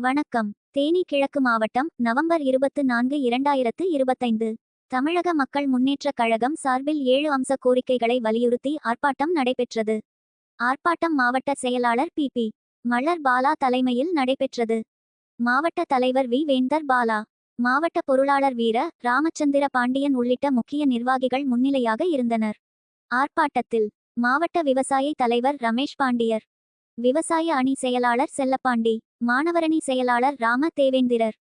வணக்கம். தேனி கிழக்கு மாவட்டம் நவம்பர் 24, 2025. தமிழக மக்கள் முன்னேற்றக் கழகம் சார்பில் 7 அம்ச கோரிக்கைகளை வலியுறுத்தி ஆர்ப்பாட்டம் நடைபெற்றது. ஆர்ப்பாட்டம் மாவட்ட செயலாளர் பி. மலர் பாலா தலைமையில் நடைபெற்றது. மாவட்ட தலைவர் வி. வேந்தர் பாலா, மாவட்ட பொருளாளர் வீர ராமச்சந்திர பாண்டியன் உள்ளிட்ட முக்கிய நிர்வாகிகள் முன்னிலையாக இருந்தனர். ஆர்ப்பாட்டத்தில் மாவட்ட விவசாய தலைவர் ரமேஷ் பாண்டியர், விவசாய அணி செயலாளர் செல்லப்பாண்டி, மாணவரணி செயலாளர் ராம தேவேந்திரர்,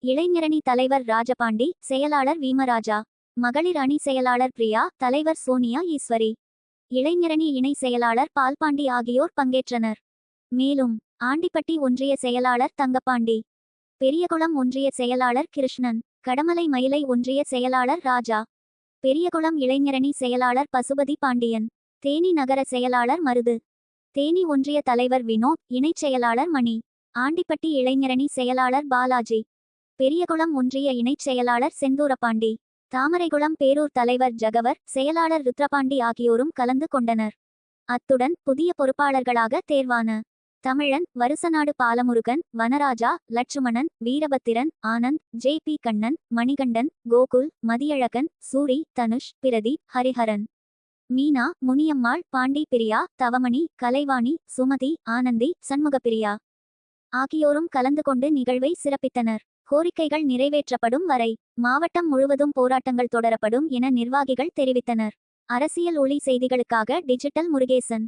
இளைஞரணி தலைவர் ராஜபாண்டி, செயலாளர் வீமராஜா, மகளிர் அணி செயலாளர் பிரியா, தலைவர் சோனியா ஈஸ்வரி, இளைஞரணி இணை செயலாளர் பால்பாண்டி ஆகியோர் பங்கேற்றனர். மேலும் ஆண்டிப்பட்டி ஒன்றிய செயலாளர் தங்கப்பாண்டி, பெரியகுளம் ஒன்றிய செயலாளர் கிருஷ்ணன், கடமலை மயிலை ஒன்றிய செயலாளர் ராஜா, பெரியகுளம் இளைஞரணி செயலாளர் பசுபதி பாண்டியன், தேனி நகர செயலாளர் மருது, தேனி ஒன்றிய தலைவர் வினோத், இணைச் செயலாளர் மணி, ஆண்டிப்பட்டி இளைஞரணி செயலாளர் பாலாஜி, பெரியகுளம் ஒன்றிய இணைச் செயலாளர் செந்தூரபாண்டி, தாமரைகுளம் பேரூர் தலைவர் ஜகவர், செயலாளர் ருத்ரபாண்டி ஆகியோரும் கலந்து கொண்டனர். அத்துடன் புதிய பொறுப்பாளர்களாக தேர்வான தமிழன், வருசநாடு பாலமுருகன், வனராஜா, லட்சுமணன், வீரபத்திரன், ஆனந்த், ஜே. கண்ணன், மணிகண்டன், கோகுல், மதியழகன், சூரி, தனுஷ், பிரதீப், ஹரிஹரன், மீனா, முனியம்மாள், பாண்டி, பிரியா, தவமணி, கலைவாணி, சுமதி, ஆனந்தி, சண்முகப்பிரியா ஆகியோரும் கலந்து கொண்டு நிகழ்வை சிறப்பித்தனர். கோரிக்கைகள் நிறைவேற்றப்படும் வரை மாவட்டம் முழுவதும் போராட்டங்கள் தொடரப்படும் என நிர்வாகிகள் தெரிவித்தனர். அரசியல் ஒளி செய்திகளுக்காக டிஜிட்டல் முருகேசன்.